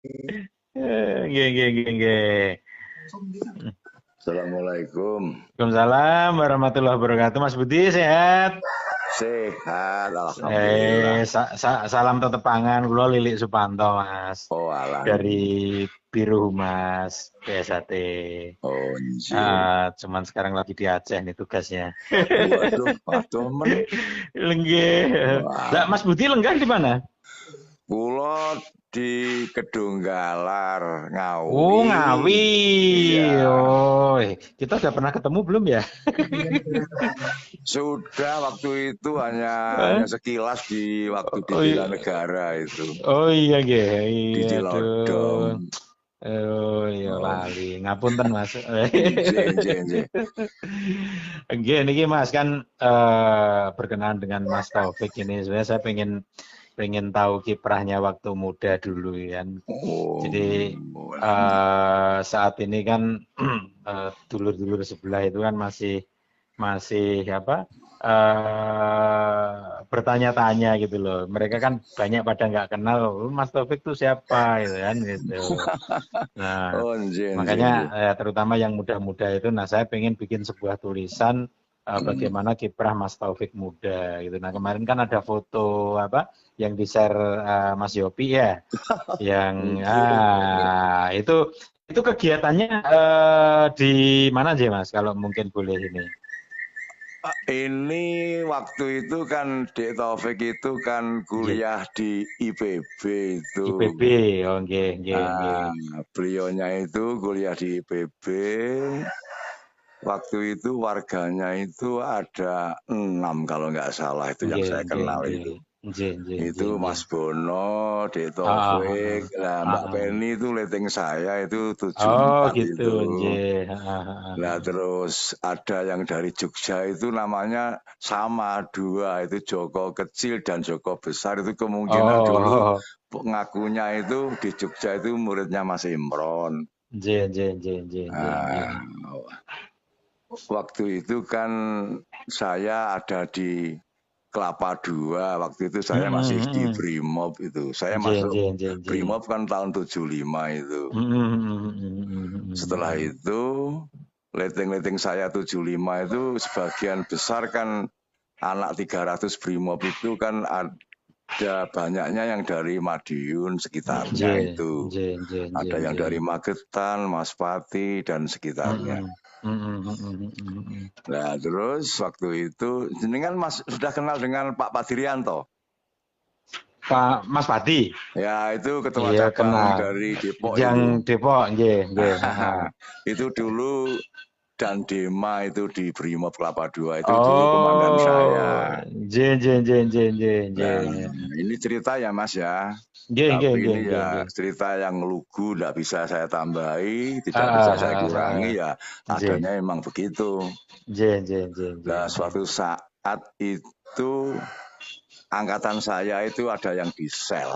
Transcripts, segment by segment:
Nggih, nggih, nggih, nggih. Assalamualaikum. Waalaikumsalam warahmatullahi wabarakatuh. Mas Budi sehat? Sehat, alhamdulillah. Salam tetepangan, kula Lilik Supanto, Mas. Oh, alah. Dari Biro Humas BSAT. Oh, nje. Cuman sekarang lagi di Aceh nih tugasnya. Waduh, waduh men. Lenggih. Lah, Wah, Mas Budi lenggah di mana? kula di Kedunggalar, Oh, Ngawi. Ngawi. Iya, Oh, kita udah pernah ketemu belum ya? sudah waktu itu hanya Hah? sekilas di waktu di Oh, Bela Negara itu, oh iya, nggih. di Iya, Cilodong. aduh. Oh iya Oh, lali, ngapunten Mas. nje. Nggih niki Mas kan berkenaan dengan Mas Taufik ini sebenarnya saya pengen pengen tahu kiprahnya waktu muda dulu kan. Oh, Jadi alhamdulillah. saat ini kan dulur-dulur sebelah itu kan masih masih apa bertanya-tanya gitu loh. Mereka kan banyak pada nggak kenal "Oh, Mas Taufik tuh siapa gitu kan gitu. Nah, Oh, makanya nje. terutama yang muda-muda itu, nah saya pengen bikin sebuah tulisan bagaimana kiprah Mas Taufik muda gitu. Nah kemarin kan ada foto apa yang di-share Mas Yopi ya, yang Nje. itu kegiatannya di mana aja Mas? Kalau mungkin boleh ini. Ini waktu itu kan Dek Taufik itu kan Nggih. kuliah di IPB itu. IPB, oh nggih, nggih, nggih. Nah, beliaunya itu kuliah di IPB. Waktu itu warganya itu ada 6 kalau nggak salah itu yang Nggih, saya nggih, kenal nggih. itu. Nggih, nggih, Itu nggih, nggih. Mas Bono, Dek Ah, ah, Taufik, nah ah, Mbak ah. Penny itu leteng saya itu Oh 74 gitu, itu. nggih. Ah, ah, ah, Nah ah. terus ada yang dari Jogja itu namanya sama dua itu Joko kecil dan Joko besar itu kemungkinan dulu Oh, ngakunya itu di Jogja itu muridnya Mas Imron. nggih, nggih, nggih, nggih, nggih, nggih. Nah, waktu itu kan saya ada di Kelapa Dua. Waktu itu saya Mhm, masih di mhm. Brimob itu. Saya Nggih, masuk nggih, nggih, nggih. Brimob kan tahun 75 itu. Mhm, mhm, mhm, mhm, Setelah mhm. itu leteng-leteng saya 75 itu sebagian besar kan anak 300 Brimob itu kan ada banyaknya yang dari Madiun sekitarnya Nggih, itu. nggih, nggih, nggih, Ada yang nggih. dari Magetan, Maspati, dan sekitarnya. Mhm, mhm, mhm, mhm, mhm. Nah terus waktu itu, jenengan Mas sudah kenal dengan Pak Padirianto? Pak Mas Pati. Ya itu ketua Iya, cabang kenal. dari Depok Yang itu. Depok, nggih, nggih, heeh. Itu dulu dan Dema itu di Brimob Kelapa Dua itu dulu komandan Oh, saya. nggih, nggih, nggih, nggih, nggih, Nah, nggih. ini cerita ya Mas ya. Nggih, nggih, Tapi nggih, ini nggih, ya nggih. cerita yang lugu, tidak bisa saya tambahi, tidak bisa Heeh, saya heeh, heeh. kurangi ya. Nggih. Adanya memang begitu. Nggih, nggih, nggih, nggih, Nah, nggih. suatu saat itu angkatan saya itu ada yang di sel.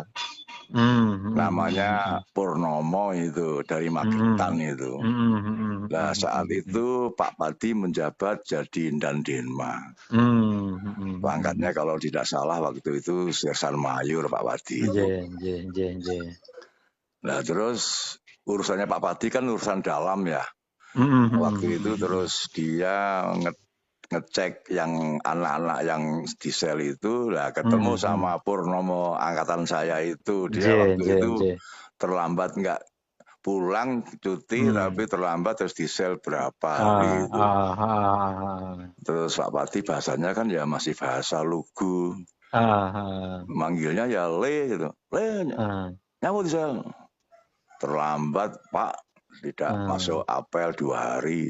Mhm, mhm, Namanya mhm. Purnomo itu dari Magetan Mhm. itu. Mhm, mhm, Nah, mhm, saat mhm, mhm. itu Pak Pati menjabat jadi Dandenma. Mmm, mhm, mhm, Pangkatnya mhm. kalau tidak salah waktu itu Sersan Mayor Pak Pati itu. Nggih, nggih, nggih, nggih. Nah, terus urusannya Pak Pati kan urusan dalam ya. Mhm, mhm, Waktu itu mhm, mhm. terus dia ngecek yang anak-anak yang di sel itu, lah ketemu Mhm, sama mhm. Purnomo angkatan saya itu. Dia Nggih, waktu nggih, itu nggih. terlambat nggak pulang cuti tapi Mmm. terlambat terus di sel berapa hari Ah, itu. ah, ah, ah. Terus Pak Pati bahasanya kan ya masih bahasa lugu. Ah, ah. Manggilnya ya Le gitu. Le, Ah, nyawa di sel. Terlambat Pak, tidak ah. masuk apel 2 hari.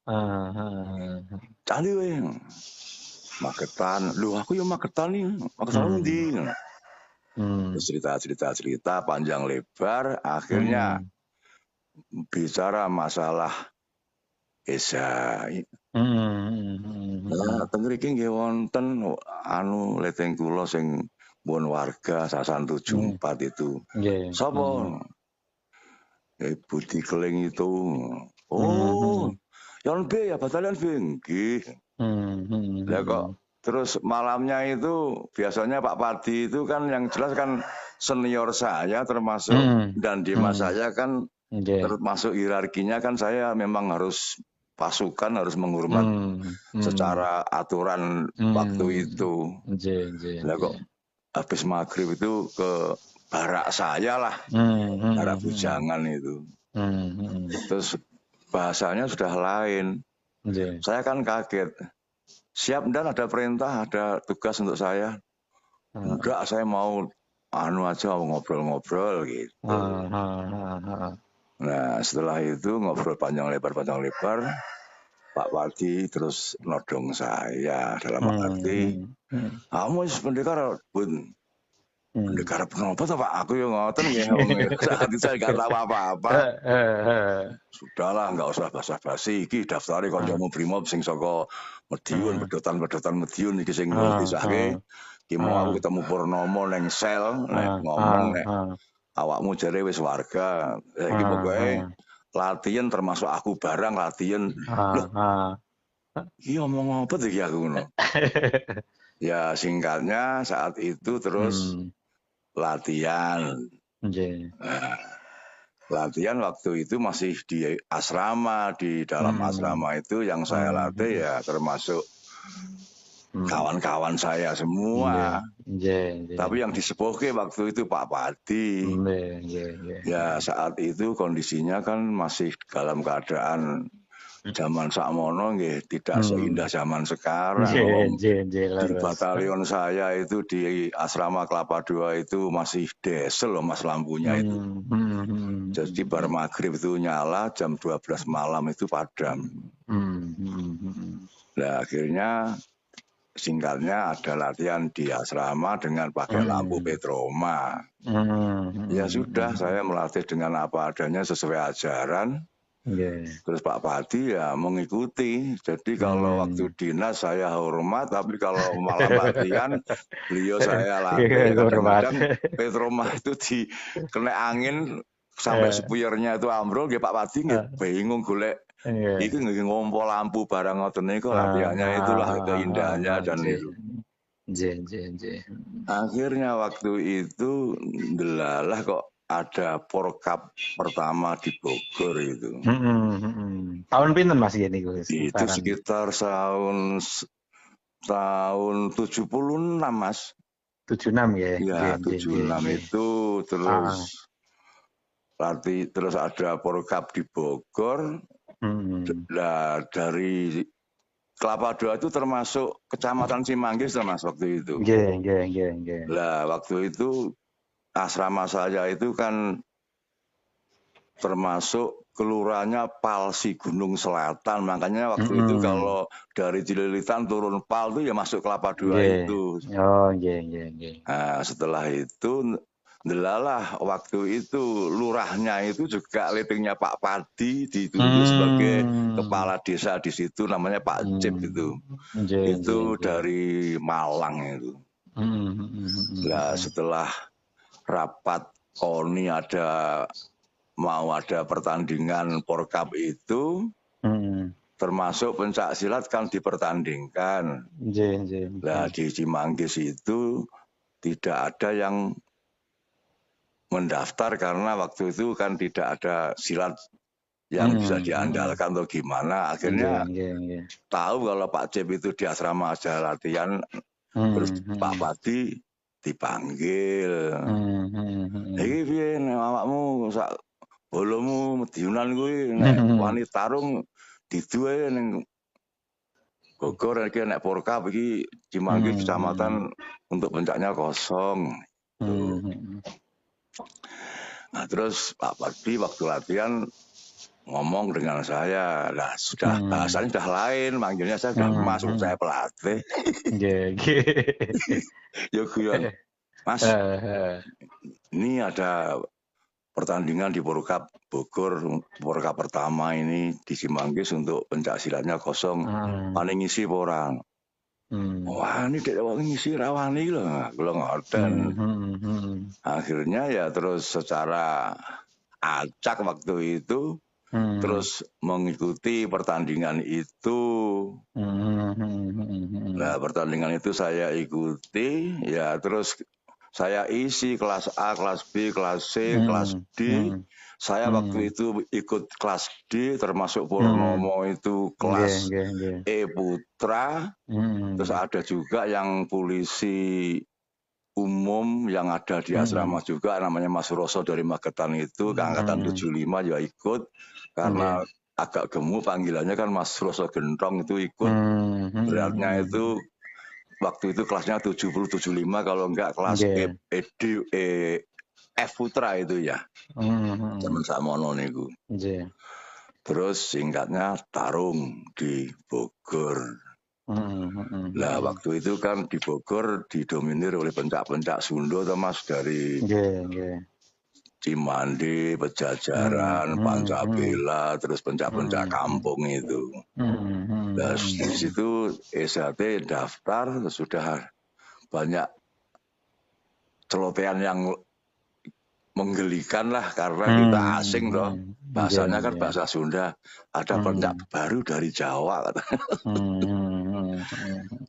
Ah, ah, ah. Candi weh. Magetan. Lu aku ya Magetan nih. Magetan Mmm, ndi? Terus mmm, cerita panjang lebar. Akhirnya mhm. bicara masalah Esa. Mhm, mhm, Nah, mhm. teng mriki nggih wonten anu leteng kula sing pun warga Sasan Mhm. 74 itu. Nggih, Sapa? mhm. Budi Keling itu. Mhm, Oh, mhm. Yon B ya batalion B. Nggih. Mmm, mhm, Lah kok mhm. terus malamnya itu biasanya Pak Padi itu kan yang jelas kan senior saya termasuk dan Dimas saya kan termasuk hierarkinya kan saya memang harus pasukan harus menghormat secara aturan waktu itu. Lah kok habis maghrib itu ke barak saya lah, barak bujangan itu. Terus bahasanya sudah lain. Saya kan kaget. Siap dan ada perintah, ada tugas untuk saya. Enggak, saya mau aja ngobrol-ngobrol gitu. Nah setelah itu ngobrol panjang lebar, Pak Padi terus nodong saya dalam arti, kamu pendekar bun. Pendekar kenapa tuh Pak? Aku yang ngoten ya, saat itu saya nggak tahu apa-apa. Sudahlah, nggak usah basa-basi. Iki daftari kancamu brimob sing saka Medion, pedotan Medion iki sing disahke. Ki mau aku ketemu Purnomo neng sel, nek ngomong nek awakmu jare wis warga. Iki pokoke latihan termasuk aku barang latihan. Loh, iki ngomong apa tuh iki aku ngono. Ya singkatnya saat itu terus latihan. Latihan waktu itu masih di asrama, di dalam asrama itu yang saya latih ya termasuk kawan-kawan saya semua. Tapi yang disepuhke waktu itu Pak Padi. Ya saat itu kondisinya kan masih dalam keadaan zaman sakmono nggih tidak seindah zaman sekarang. Di batalion saya itu di asrama Kelapa II itu masih diesel loh Mas lampunya itu. Jadi bar maghrib itu nyala, jam 12 malam itu padam. Nah akhirnya singkatnya ada latihan di asrama dengan pakai lampu petroma. Ya sudah, saya melatih dengan apa adanya sesuai ajaran. Terus Pak Padi ya mengikuti. Jadi kalau waktu dinas saya hormat, tapi kalau malam latihan beliau saya latih. Kadang-kadang petroma itu kena angin sampai spuyernya itu ambrol, Pak Padi bingung golek. Itu ngompol lampu barang ngoten niku latihannya itulah keindahannya dan itu. Akhirnya waktu itu delalah kok ada Porkap pertama di Bogor itu. Tahun pinten Mas ini? Itu sekitar tahun 76 Mas. 76 ya. Ya 76 itu terus terus ada Porkap di Bogor. Nah, dari Kelapa II itu termasuk Kecamatan Cimanggis Mas waktu itu. Lah waktu itu asrama saya itu kan termasuk kelurahannya Palsi Gunung Selatan. Makanya waktu itu kalau dari Cililitan turun Pal itu ya masuk Kelapa II itu. Nah, setelah itu delalah waktu itu lurahnya itu juga letingnya Pak Padi ditunjuk sebagai kepala desa di situ namanya Pak Cip itu. Itu dari Malang itu. Nah, setelah rapat KONI mau ada pertandingan Porkap itu termasuk pencak silat kan dipertandingkan. Nah, di Cimanggis itu tidak ada yang mendaftar karena waktu itu kan tidak ada silat yang bisa diandalkan atau gimana. Akhirnya tahu kalau Pak Cip itu di asrama aja latihan, terus Pak Padi dipanggil. Iki piye awakmu sak bolomu Mediunan kuwi nek wani tarung didu ae ning Bogor iki nek Porkap iki Cimanggis kecamatan untuk pencaknya kosong. Nah terus Pak Padi waktu latihan ngomong dengan saya, lah sudah bahasanya sudah lain, manggilnya saya sudah masuk saya pelatih. Yo guyon, Mas, ini ada pertandingan di Porkap Bogor, Porkap pertama ini di Cimanggis untuk pencak silatnya kosong, paling ngisi orang. Wah ini dek ngisi rawani loh, kalau ngoten. Akhirnya ya terus secara acak waktu itu terus mengikuti pertandingan itu. Nah pertandingan itu saya ikuti, ya terus saya isi kelas A, kelas B, kelas C, kelas D. Saya waktu itu ikut kelas D, termasuk Purnomo itu kelas E Putra. Terus ada juga yang polisi umum yang ada di asrama juga, namanya Mas Roso dari Magetan itu, keangkatan 75 ya ikut. Karena agak gemuk panggilannya kan Mas Roso Gentong itu ikut. Beratnya itu waktu itu kelasnya 70-75, kalau enggak kelas F Putra itu ya. Teman Samono niku. Terus singkatnya tarung di Bogor. Lah waktu itu kan di Bogor didominir oleh pencak-pencak Sunda, Mas, dari Cimandi, Pejajaran, Pancabela, terus pencak-pencak kampung itu. Nah, di situ SHT daftar, sudah banyak celotehan yang menggelikan lah, karena kita asing loh. Bahasanya kan bahasa Sunda, ada pencak baru dari Jawa.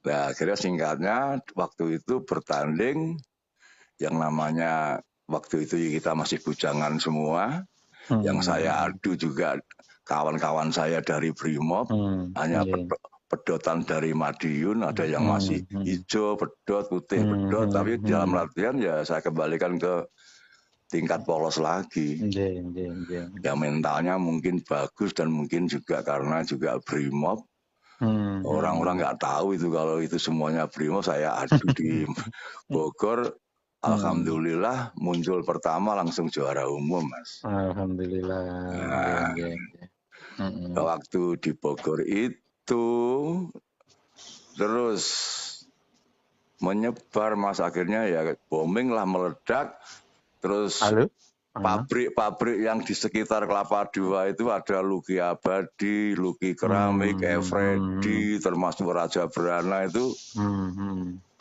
Nah, akhirnya singkatnya waktu itu bertanding, yang namanya waktu itu kita masih bujangan semua. Yang saya adu juga kawan-kawan saya dari Brimob, hanya pedotan dari Madiun, ada yang masih hijau, pedot, putih, pedot, tapi dalam latihan ya saya kembalikan ke tingkat polos lagi. Ya mentalnya mungkin bagus, dan mungkin juga karena juga Brimob. Orang-orang nggak tahu itu kalau itu semuanya Brimob. Saya adu di Bogor, alhamdulillah muncul pertama langsung juara umum, Mas. Alhamdulillah. Nah, waktu di Bogor itu terus menyebar, Mas, akhirnya ya booming lah, meledak. Terus pabrik-pabrik yang di sekitar Kelapa II itu ada Luki Abadi, Luki Keramik, Efredi, termasuk Raja Brana itu.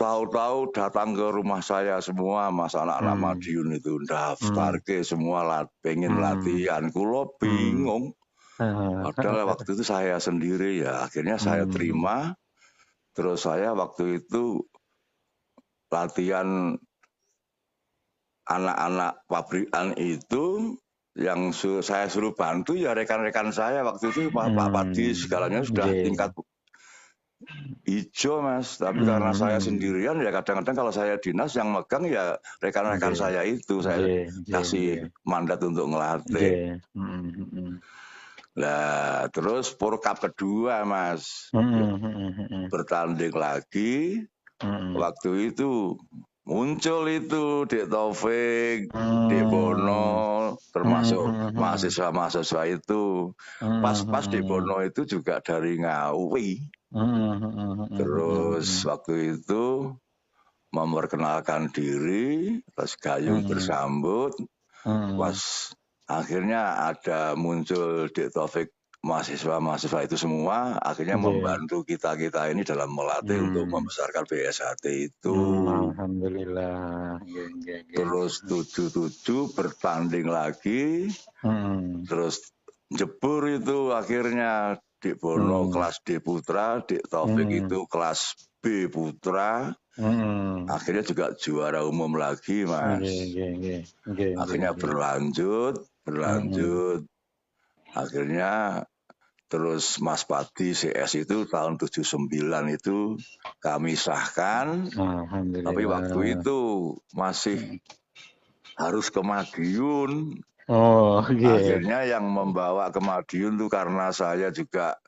Tahu-tahu datang ke rumah saya semua, Mas, anak-anak Madiun itu daftar ke semua pengen latihan. Kulo bingung. Padahal waktu itu saya sendiri ya. Akhirnya saya terima. Terus saya waktu itu latihan anak-anak pabrikan itu, yang saya suruh bantu ya rekan-rekan saya waktu itu, Pak Padi segalanya sudah tingkat hijau, Mas. Tapi karena saya sendirian ya kadang-kadang kalau saya dinas yang megang ya rekan-rekan saya itu, saya kasih mandat untuk ngelatih. Nah, terus Porkap kedua, Mas, bertanding lagi. Waktu itu muncul itu Dek Taufik, Dek Bono, termasuk mahasiswa-mahasiswa itu. Pas Dek Bono itu juga dari Ngawi. Terus waktu itu memperkenalkan diri, terus gayung bersambut. Pas akhirnya ada muncul Dek Taufik, mahasiswa-mahasiswa itu semua akhirnya membantu kita-kita ini dalam melatih untuk membesarkan BSHT itu. Alhamdulillah. Terus 77 bertanding lagi. Terus jebur itu akhirnya Dek Bono kelas D Putra, Dek Taufik itu kelas B Putra. Akhirnya juga juara umum lagi, Mas. Akhirnya berlanjut. Akhirnya terus Mas Padi CS itu tahun 79 itu kami sahkan. Tapi waktu itu masih harus ke Madiun. Akhirnya yang membawa ke Madiun itu karena saya juga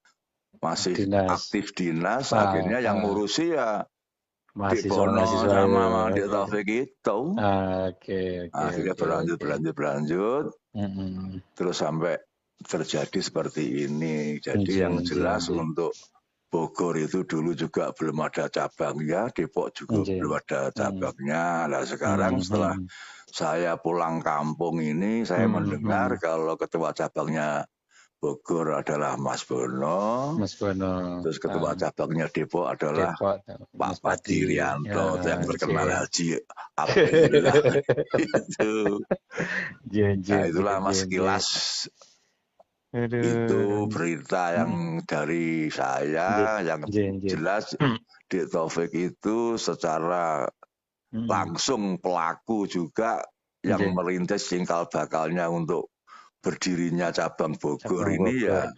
masih aktif dinas. Akhirnya yang ngurusi ya Dek Bono sama Dek Taufik itu. Akhirnya berlanjut. Terus sampai terjadi seperti ini. Jadi yang jelas untuk Bogor itu dulu juga belum ada cabangnya, Depok juga belum ada cabangnya. Nah sekarang setelah saya pulang kampung ini, saya mendengar kalau ketua cabangnya Bogor adalah Mas Bono. Terus ketua cabangnya Depok adalah Pak Padi Rianto, yang terkenal Haji Abdullah. Itu. Nah itulah Mas sekilas. Itu berita yang dari saya, yang jelas Dek Taufik itu secara langsung pelaku juga yang merintis cikal bakalnya untuk berdirinya cabang Bogor ini ya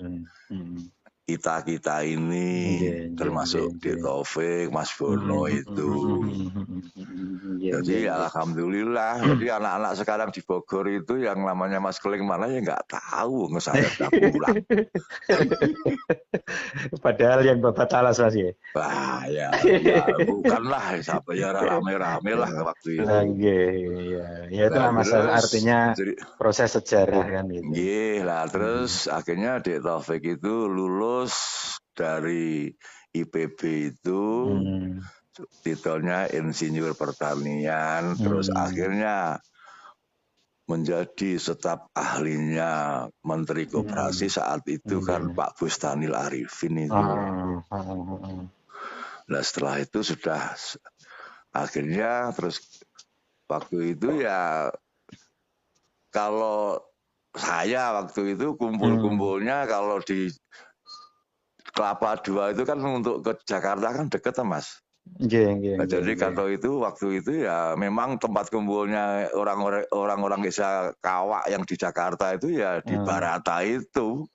kita ini termasuk Dik Taufik, Mas Bono itu. Jadi alhamdulillah, jadi anak-anak sekarang di Bogor itu yang namanya Mas Keling mana ya nggak tahu, saya sudah pulang. Padahal yang Bapak talas Mas ya. Wah ya bukanlah sampai ya rame-rame lah waktu itu. Ya itulah masa artinya proses sejarah kan gitu. Iya lah, terus akhirnya Dik Taufik itu lulus dari IPB itu, titelnya insinyur pertanian, terus akhirnya menjadi staf ahlinya Menteri Koperasi saat itu kan Pak Bustanil Arifin itu. Nah setelah itu sudah akhirnya terus waktu itu ya kalau saya waktu itu kumpul-kumpulnya kalau di Kelapa II itu kan untuk ke Jakarta kan deket Mas. Jadi kalau itu waktu itu ya memang tempat kumpulnya orang-orang desa Kawak yang di Jakarta itu ya di Barata itu.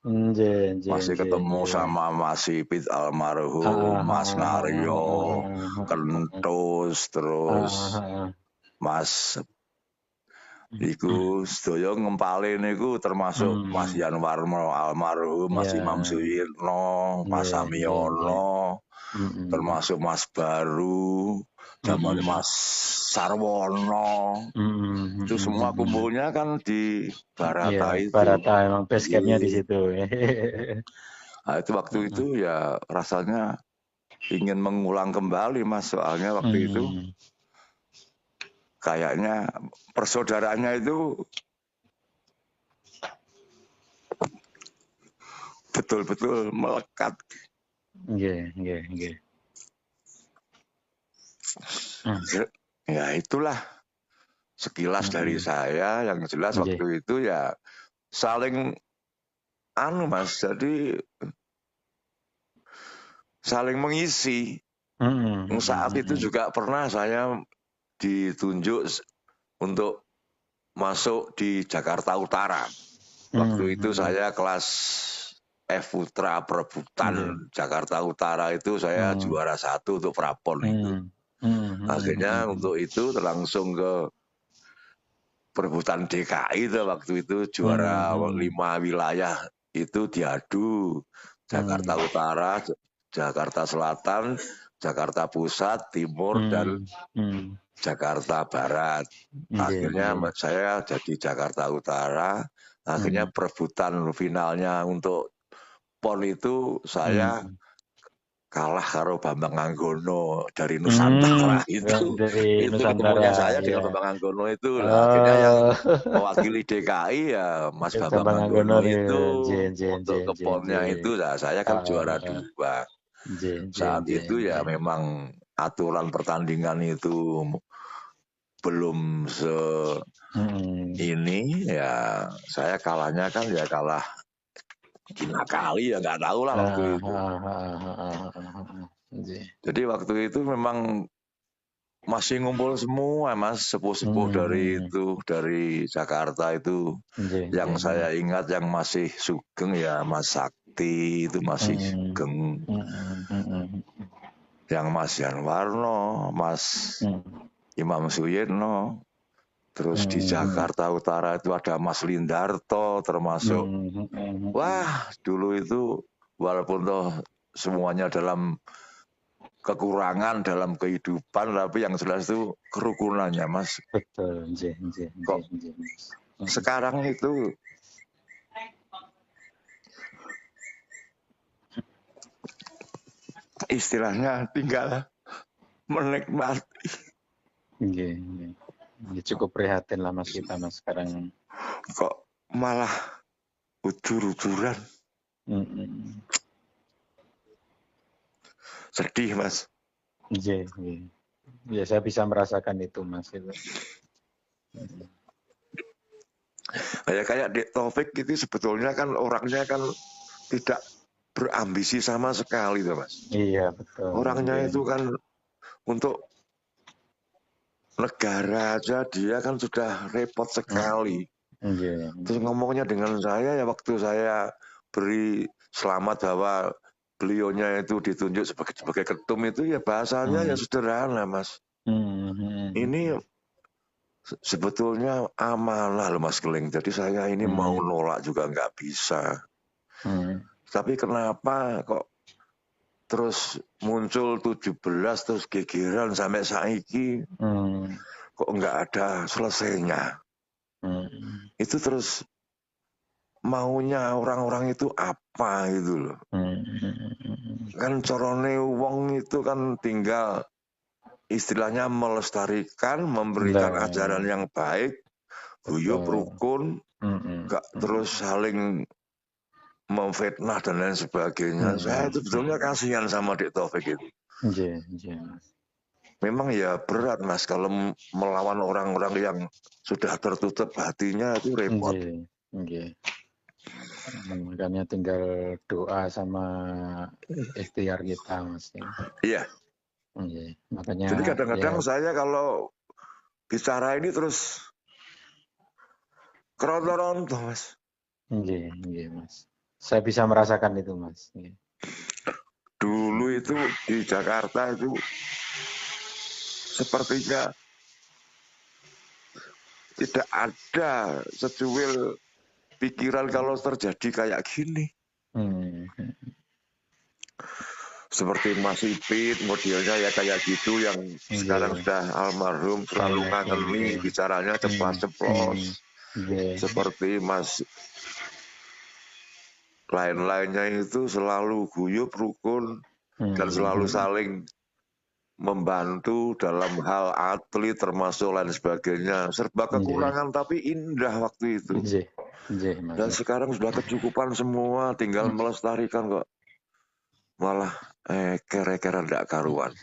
Masih ketemu sama Mas Sipit almarhum, Mas Naryo, Kentus, terus Mas iku sedaya ngempalin niku termasuk Mas Yanwarno almarhum, Mas Imam Suyitno, Mas Samiono, termasuk Mas Baru, zaman Mas Sarwono. Itu semua kumpulnya kan di Barata itu. Barata emang base campnya di situ. Nah, itu waktu itu ya rasanya ingin mengulang kembali Mas, soalnya waktu itu kayaknya persaudaraannya itu betul-betul melekat. Ya itulah sekilas dari saya, yang jelas waktu itu ya saling Mas, jadi saling mengisi. Saat itu juga pernah saya ditunjuk untuk masuk di Jakarta Utara. Waktu itu saya kelas F Putra perebutan Jakarta Utara itu saya juara 1 untuk prapon itu. Akhirnya untuk itu langsung ke perebutan DKI itu waktu itu juara 5 wilayah itu diadu. Jakarta Utara, Jakarta Selatan, Jakarta Pusat, Timur, dan Jakarta Barat. Akhirnya saya jadi Jakarta Utara. Akhirnya perebutan finalnya untuk PON itu saya kalah karo Bambang Anggono dari Nusantara itu. Itu ketemunya saya dengan Bambang Anggono itu. Akhirnya yang mewakili DKI ya Mas Bambang Anggono itu. Untuk ke PON-nya itu saya kan juara 2. Saat itu ya memang aturan pertandingan itu belum ini ya, saya kalahnya kan ya kalah gila kali ya, nggak tahu lah waktu itu. Jadi waktu itu memang masih ngumpul semua Mas, sepuh-sepuh dari itu, dari Jakarta itu. Yang saya ingat yang masih sugeng ya Mas Sakti itu masih sugeng. Yang Mas Yanwarno, Mas Imam Suyitno, terus di Jakarta Utara itu ada Mas Lindarto termasuk. Wah dulu itu walaupun toh semuanya dalam kekurangan dalam kehidupan, tapi yang jelas itu kerukunannya Mas. Betul. Kok sekarang itu istilahnya tinggal menikmati. Cukup prihatin lah Mas kita Mas sekarang. Kok malah udur-uduran. Sedih Mas. Ya saya bisa merasakan itu Mas itu. Kayak Dik Taufik itu sebetulnya kan orangnya kan tidak berambisi sama sekali tuh Mas. Iya betul. Orangnya itu kan untuk negara aja dia kan sudah repot sekali. Terus ngomongnya dengan saya ya waktu saya beri selamat bahwa beliaunya itu ditunjuk sebagai ketum itu ya bahasanya ya sederhana, Mas. Ini sebetulnya amanah loh Mas Keling. Jadi saya ini mau nolak juga nggak bisa. Tapi kenapa kok terus muncul 17 terus gegeran sampai saiki kok nggak ada selesainya. Itu terus maunya orang-orang itu apa gitu loh. Kan corone wong itu kan tinggal istilahnya melestarikan, memberikan ajaran yang baik, guyup rukun, nggak terus saling memfitnah dan lain sebagainya. Saya itu sebetulnya kasihan sama Dik Taufik itu. Memang ya berat Mas kalau melawan orang-orang yang sudah tertutup hatinya itu repot. Makanya tinggal doa sama ikhtiar kita Mas. Iya. Makanya. Jadi kadang-kadang saya kalau bicara ini terus kerontor-rontor Mas. Mas. Saya bisa merasakan itu Mas. Dulu itu di Jakarta itu sepertinya tidak ada secuil pikiran kalau terjadi kayak gini. Seperti Mas Ipit modelnya ya kayak gitu yang sekarang sudah almarhum selalu ngangeni bicaranya cepat ceplos. Seperti Mas lain-lainnya itu selalu guyup rukun dan selalu saling membantu dalam hal atlet termasuk lain sebagainya. Serba kekurangan tapi indah waktu itu. Dan sekarang sudah kecukupan semua, tinggal melestarikan kok. Malah kere-kere tidak karuan.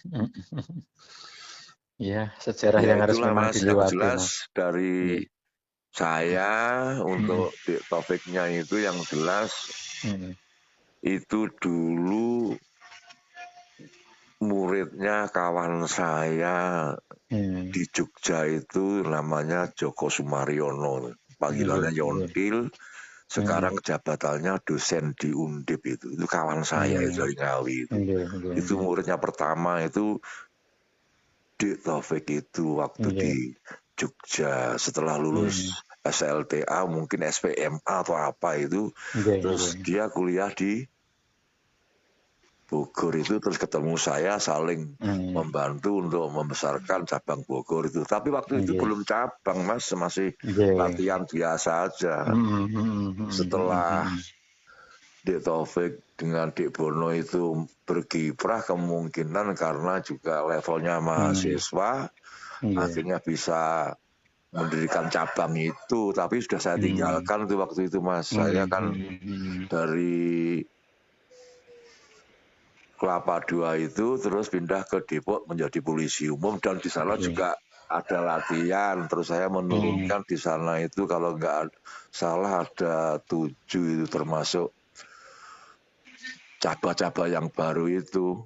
Ya, sejarah yang harus memang dilewati. Jelas dari saya untuk Dik Taufiknya itu yang jelas itu dulu muridnya kawan saya di Jogja itu namanya Joko Sumaryono, panggilannya Yontil. Sekarang jabatannya dosen di Undip itu kawan saya dari Ngawi itu. Itu muridnya pertama itu Dik Taufik itu waktu di Jogja setelah lulus SLTA mungkin SPMA atau apa itu, terus dia kuliah di Bogor itu, terus ketemu saya saling membantu untuk membesarkan cabang Bogor itu. Tapi waktu itu belum cabang Mas, masih latihan biasa aja. Setelah Dik Taufik dengan Dik Bono itu berkiprah kemungkinan karena juga levelnya mahasiswa, akhirnya bisa mendirikan cabang itu. Tapi sudah saya tinggalkan tuh waktu itu Mas. Saya kan dari Kelapa II itu terus pindah ke Depok menjadi polisi umum dan di sana juga ada latihan. Terus saya menurunkan di sana itu kalau nggak salah ada 7 itu termasuk cabang-cabang yang baru itu.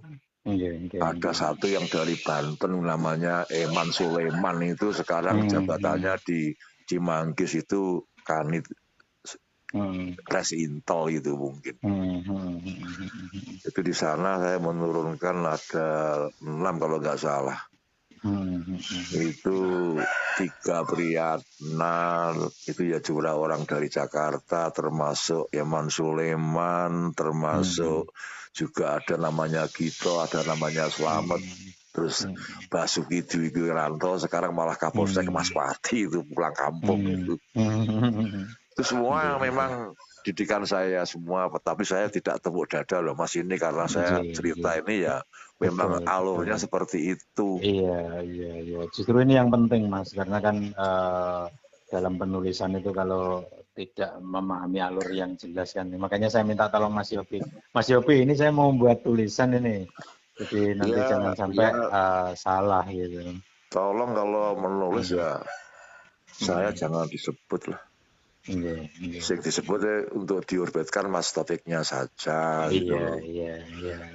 Ada satu yang dari Banten namanya Eman Sulaiman itu sekarang jabatannya di Cimanggis itu Kanit Presinto itu mungkin. Itu di sana saya menurunkan ada 6 kalau nggak salah. Itu 3 pria 6 itu ya juara orang dari Jakarta termasuk Eman Sulaiman, termasuk juga ada namanya Gito, ada namanya Slamet. Terus Basuki Dwi Wiranto sekarang malah Kapolsek Mas Pati itu pulang kampung itu. Itu semua memang didikan saya semua, tapi saya tidak tepuk dada loh Mas ini karena saya cerita ini ya memang alurnya seperti itu. Iya. Justru ini yang penting Mas, karena kan dalam penulisan itu kalau tidak memahami alur yang jelas kan, makanya saya minta tolong Mas Yopi. Mas Yopi ini saya mau buat tulisan ini, jadi nanti jangan sampai salah gitu. Tolong kalau menulis ya saya jangan disebut lah. Sing disebutnya untuk diorbitkan Mas Taufiknya saja gitu loh.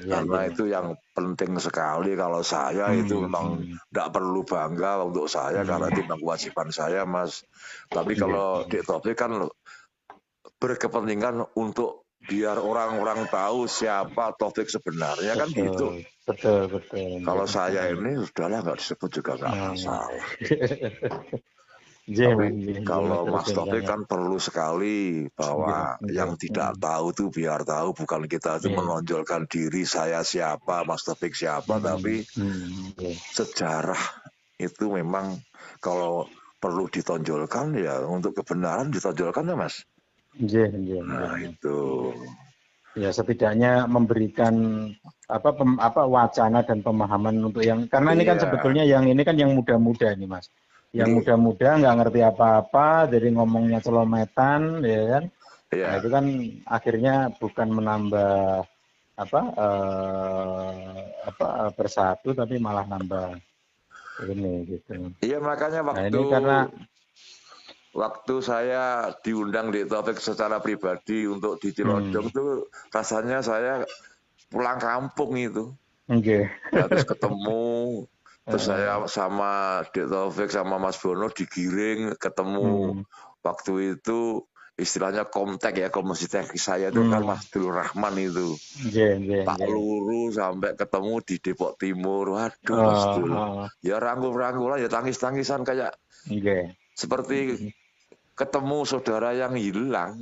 Karena itu yang penting sekali. Kalau saya itu memang tidak perlu bangga untuk saya karena itu memang kewajiban saya, Mas. Tapi kalau Dik Taufik kan berkepentingan untuk biar orang-orang tahu siapa Taufik sebenarnya, kan gitu. Betul. Kalau saya ini udahlah nggak disebut juga nggak masalah. Tapi kalau Mas Taufik kan perlu sekali bahwa yang tidak tahu itu biar tahu, bukan kita itu menonjolkan diri saya siapa, Mas Taufik siapa, tapi sejarah itu memang kalau perlu ditonjolkan ya untuk kebenaran ditonjolkan ya Mas. Nah itu. Ya setidaknya memberikan wacana dan pemahaman untuk yang, karena ini kan sebetulnya yang ini kan yang muda-muda nih Mas. Yang muda-muda nggak ngerti apa-apa, jadi ngomongnya celometan, ya kan? Nah, itu kan akhirnya bukan menambah bersatu, tapi malah nambah ini gitu. Iya makanya waktu saya diundang di Taufik secara pribadi untuk di Cilodong itu rasanya saya pulang kampung itu. Terus ketemu. Terus saya sama Dik Taufik sama Mas Bono digiring ketemu. Waktu itu istilahnya komtek ya, komisi teknis saya itu kan Mas Dul Rahman itu. Pak Luru sampai ketemu di Depok Timur. Waduh Mas Dul. Ya rangkul-rangkulan ya tangis-tangisan kayak seperti ketemu saudara yang hilang.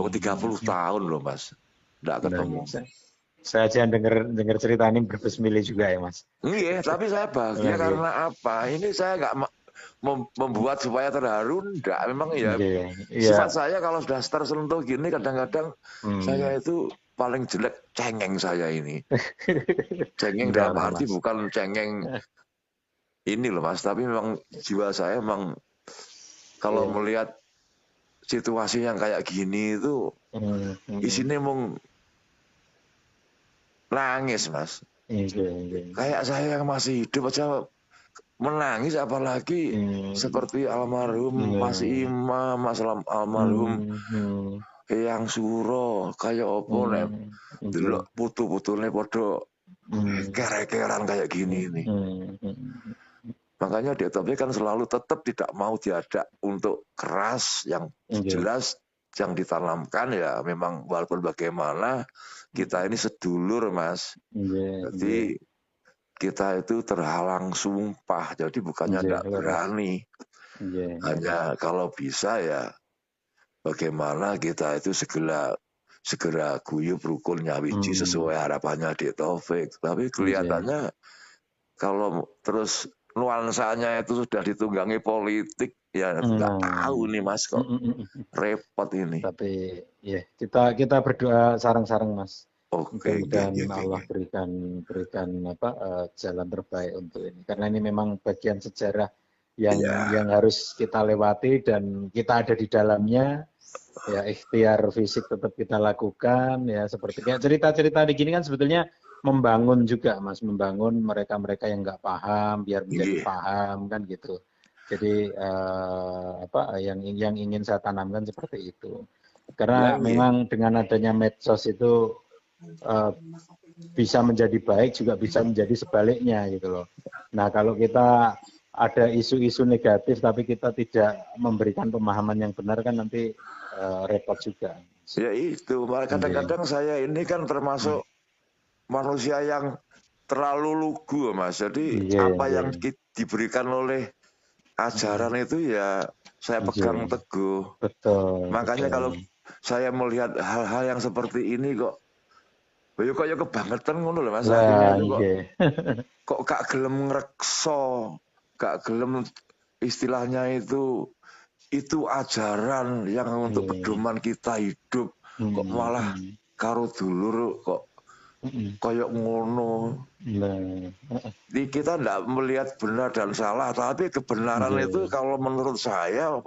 30 tahun loh Mas. Nggak ketemu. Saya aja dengar cerita ini berbesmili juga ya Mas. Iya, tapi saya bahagia karena apa? Ini saya nggak membuat supaya terharu, enggak. Memang ya sifat saya kalau sudah tersentuh gini kadang-kadang saya itu paling jelek cengeng saya ini. Cengeng dalam arti bukan cengeng ini loh Mas, tapi memang jiwa saya memang kalau melihat situasi yang kayak gini itu isinya emang nangis Mas. Kayak saya yang masih hidup aja menangis, apalagi seperti almarhum Mas Imam, almarhum Eyang Suro, kayak apa nek delok putu-putune padha kerekeran kayak gini ini. Makanya Dik Taufik kan selalu tetap tidak mau diajak untuk keras, yang jelas yang ditanamkan ya memang walaupun bagaimana kita ini sedulur Mas. Jadi kita itu terhalang sumpah, jadi bukannya tidak berani. Hanya kalau bisa ya bagaimana kita itu segera guyup rukun nyawiji sesuai harapannya Dik Taufik. Tapi kelihatannya kalau terus nuansanya itu sudah ditunggangi politik, ya nggak tahu nih Mas, kok repot ini. Tapi ya kita berdoa sareng-sareng Mas. Mudah-mudahan Allah berikan jalan terbaik untuk ini. Karena ini memang bagian sejarah yang harus kita lewati dan kita ada di dalamnya. Ya ikhtiar fisik tetap kita lakukan ya, seperti kayak cerita-cerita di gini kan sebetulnya membangun juga Mas, membangun mereka-mereka yang nggak paham biar menjadi paham kan gitu. Jadi yang ingin saya tanamkan seperti itu. Karena memang dengan adanya medsos itu bisa menjadi baik juga bisa menjadi sebaliknya gitu loh. Nah kalau kita ada isu-isu negatif tapi kita tidak memberikan pemahaman yang benar kan nanti repot juga. Ya itu, kadang-kadang saya ini kan termasuk manusia yang terlalu lugu Mas. Jadi apa yang diberikan oleh ajaran itu ya saya pegang teguh. Betul. Makanya kalau saya melihat hal-hal yang seperti ini kok kayak kebangetan ngono lho Mas. Kok gak gelem ngrekso, gak gelem istilahnya itu ajaran yang untuk pedoman kita hidup, kok malah karo dulur kok kayak ngono. Jadi kita tidak melihat benar dan salah, tapi kebenaran itu kalau menurut saya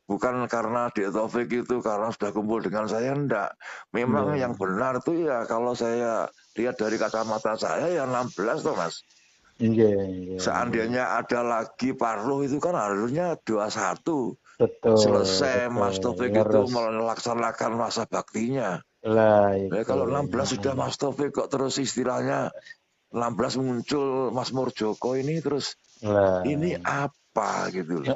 bukan karena Dik Taufik itu karena sudah kumpul dengan saya, enggak. Memang yang benar itu ya kalau saya lihat dari kacamata saya ya 16 toh Mas. Seandainya ada lagi Parlo itu kan harusnya 21. betul, selesai Mas betul, Taufik itu leres. melaksanakan masa baktinya. Lah Ya, itu. kalau 16 sudah Mas Taufik kok terus istilahnya 16 muncul Mas Murjoko ini terus Lah. ini apa gitu loh.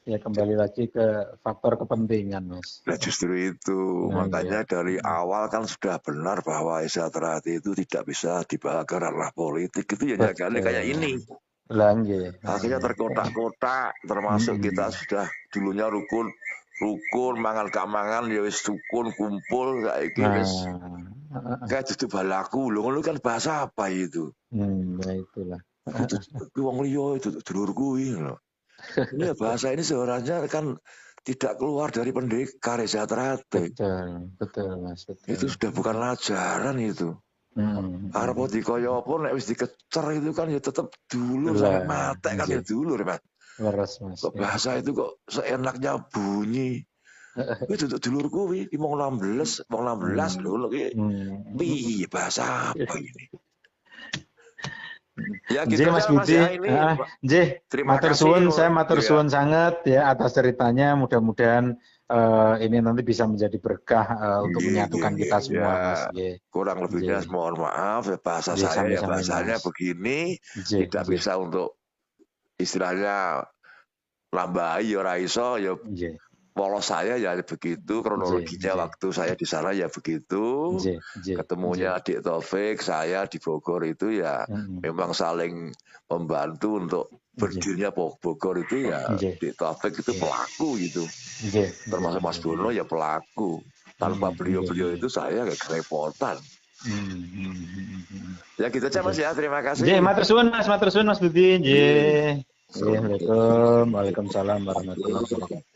Ya kembali lagi ke faktor kepentingan, Mas. Nah justru itu, Nah, makanya iya. dari awal kan sudah benar bahwa Sejahtera Hati itu tidak bisa dibawa ke ranah politik. Itu ya jaganya kayak ini. Lah, nggih. Akhirnya terkotak-kotak, termasuk kita sudah dulunya rukun, mangan gak mangan, ya wis rukun, kumpul, saiki wis kayak dudu balaku. Loh, lu kan bahasa apa itu? Ya itulah. Wong liya itu dulur kuwi loh. Ini ya bahasa ini sebenarnya kan tidak keluar dari pendekar Sejahtera Hati. Betul, Mas. Betul. Itu sudah bukan ajaran itu. Arep dikaya apa nek wis dikecer itu kan ya tetep dulur sampai mati kan ya dulur, Mas. Leres, Mas. Kok bahasa itu kok seenaknya bunyi. Kuwi duduk dulur kuwi, wong 16 lho ki. Piye bahasa apa ini? Ya gitu Mas aja Mas Budi. ya ini. Terima kasih. Saya matur suwun sangat ya atas ceritanya. Mudah-mudahan ini nanti bisa menjadi berkah untuk menyatukan kita semua, Mas. Kurang lebihnya mohon maaf ya bahasa saya ya bahasanya begini, tidak bisa untuk istilahnya lambai ora iso ya. Polos saya ya begitu, kronologinya waktu saya di sana ya begitu. Ketemunya adik Taufik, saya di Bogor itu ya memang saling membantu untuk berdirinya Bogor itu ya adik Taufik itu pelaku gitu. Termasuk Mas Bono ya pelaku. Tanpa beliau-beliau itu saya kayak kerepotan. Ya gitu aja Mas ya, terima kasih. Matur suwun Mas Budi. Waalaikumsalam warahmatullahi wabarakatuh.